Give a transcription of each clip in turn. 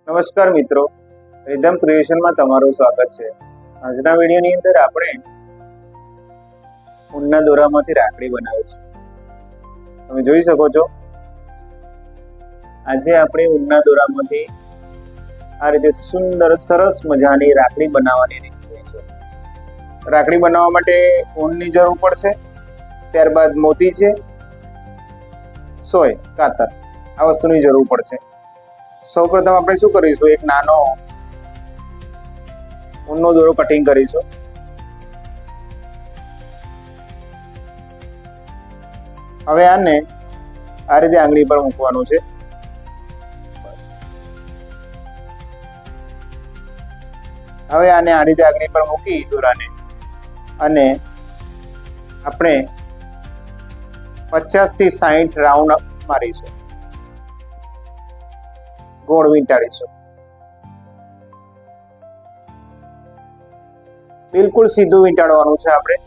નમસ્કાર મિત્રો, રિધમ ક્રિએશનમાં તમારું સ્વાગત છે. આજના વિડીયોની અંદર આપણે ઊનના દોરામાંથી રાખડી બનાવીશું. તમે જોઈ શકો છો, આજે આપણે ઊનના દોરામાંથી આ રીતે સુંદર સરસ મજાની રાખડી બનાવવાની રીત જોઈશું. રાખડી બનાવવા માટે ઊનની જરૂર પડશે, ત્યારબાદ મોતી છે, સોય, કાતર, આ વસ્તુની જરૂર પડશે. સૌપ્રથમ આપણે શું કરીશું, એક નાનો ઊનનો દોરો કટિંગ કરીશું. હવે આને આ રીતે આંગળી પર મૂકવાનું છે. હવે આને આ રીતે આંગળી પર મૂકી દોરાને અને આપણે 50 થી 60 રાઉન્ડ મારીશું, ગોળ વીંટાળીશું. બિલકુલ સીધું વીંટાળવાનું છે આપણે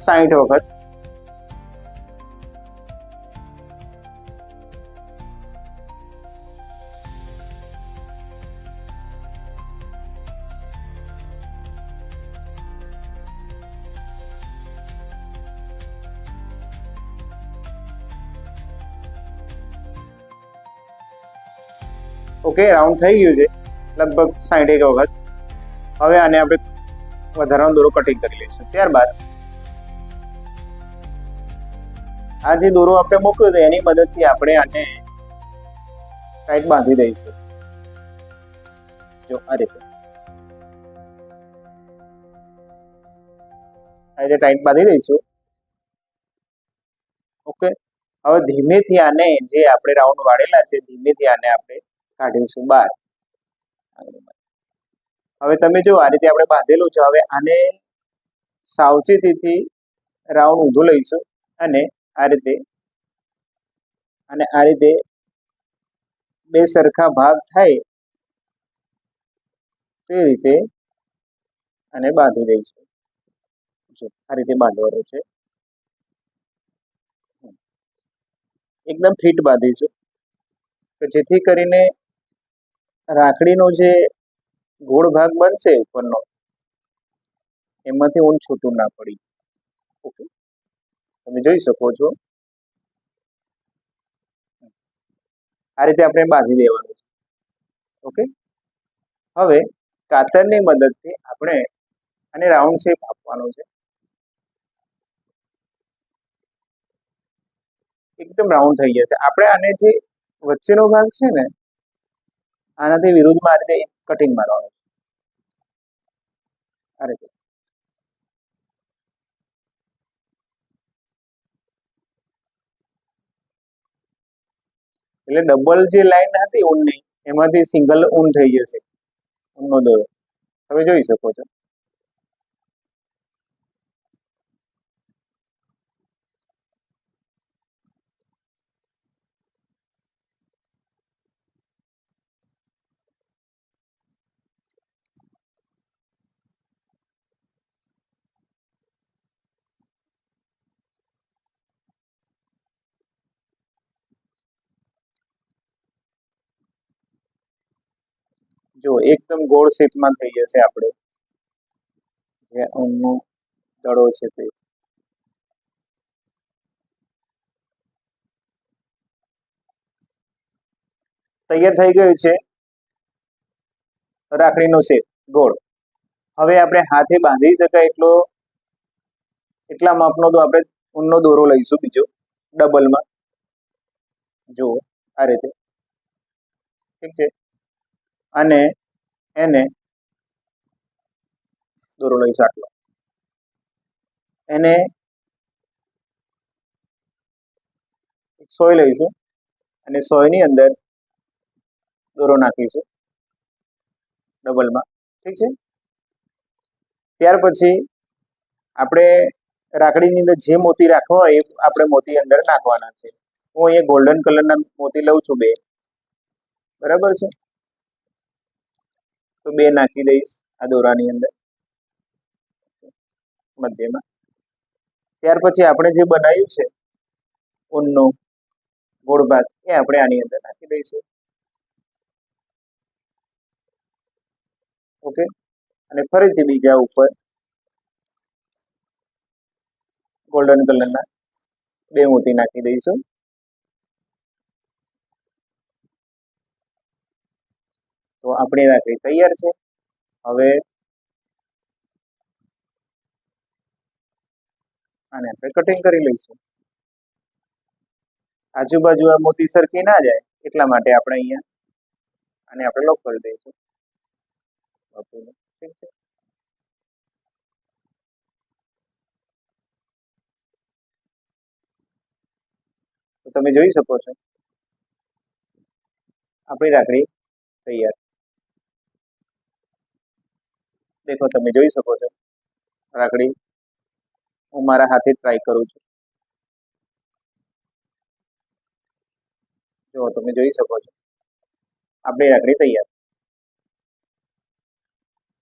60 વખત. ઓકે, રાઉન્ડ થઈ ગયું છે લગભગ 60 વખત. હવે આને આપણે વધારાનો દોરો કટિંગ કરી લઈશું. ત્યારબાદ આ જે દોરો આપણે મૂક્યો હતો એની મદદથી આપણે આને ટાઈટ બાંધી દઈશું. જો આ રીતે ટાઈટ બાંધી દઈશું. ઓકે, હવે ધીમેથી આને જે આપણે રાઉન્ડ વાળેલા છે ધીમેથી આને આપણે કાઢીશું બહાર. હવે તમે જો આ રીતે આપણે બાંધેલું છે. હવે આને સાવચેતીથી રાઉન્ડ ઊંધું લઈશું અને આ રીતે બે સરખા ભાગ થાય તે રીતે આને બાંધી દઈશું. જો આ રીતે બાંધવાનું છે, એકદમ ફિટ બાંધીશું કે જેથી કરીને રાખડીનો જે ગોળ ભાગ બનશે ઉપરનો એમાંથી ઊન છૂટું ના પડી. ઓકે, તમે જોઈ શકો છો આ રીતે આપણે બાંધી દેવાનું છે. ઓકે, હવે કાતરની મદદથી આપણે આને રાઉન્ડ શેપ આપવાનો છે. એકદમ રાઉન્ડ થઈ જશે. આપણે આને જે વચ્ચેનો ભાગ છે ને આનાથી વિરુદ્ધમાં આ રીતે કટિંગ મારવાનું છે. આ રીતે એટલે ડબલ જે લાઈન હતી ઊનની એમાંથી સિંગલ ઊન થઈ જશે ઊનનો દોરો. તમે જોઈ શકો છો. જો એકદમ ગોળ શેપમાં થઈ જશે આપણે જે ઊનનો દડો છે તે. તૈયાર થઈ ગયું છે રાખડીનો શેપ ગોળ. હવે આપણે હાથે બાંધી શકાય એટલા માપનો તો આપણે ઊનનો દોરો લઈશું બીજો ડબલમાં. જો આ રીતે, ઠીક છે. અને એને દોરો લઈશું આટલો, એને સોય લઈશું અને સોયની અંદર દોરો નાખીશું ડબલમાં. ઠીક છે. ત્યાર પછી આપણે રાખડીની અંદર જે મોતી રાખવા હોય એ આપણે મોતી અંદર નાખવાના છે. હું અહીંયા ગોલ્ડન કલરના મોતી લઉં છું 2, બરાબર છે. તો 2 નાખી દઈશ આ દોરાની અંદર મધ્યમાં. ત્યાર પછી આપણે જે બનાવ્યું છે ઊનનો ગોળ ભાગ એ આપણે આની અંદર નાખી દઈશું. ઓકે, અને ફરીથી બીજા ઉપર ગોલ્ડન કલરના 2 મોતી નાખી દઈશું. તો આપણી રાખડી તૈયાર છે. હવે આને આપણે કટિંગ કરી લઈશું. આજુબાજુ આ મોતી સરખી ના જાય એટલા માટે આપણે અહીંયા આને આપણે લોક કરી દઈશું. ઠીક છે. તો તમે જોઈ શકો છો આપણી રાખડી તૈયાર. દેખો, તમે જોઈ શકો છો રાખડી હું મારા હાથે ટ્રાય કરું છું. જો તમે જોઈ શકો છો આપણી રાખડી તૈયાર.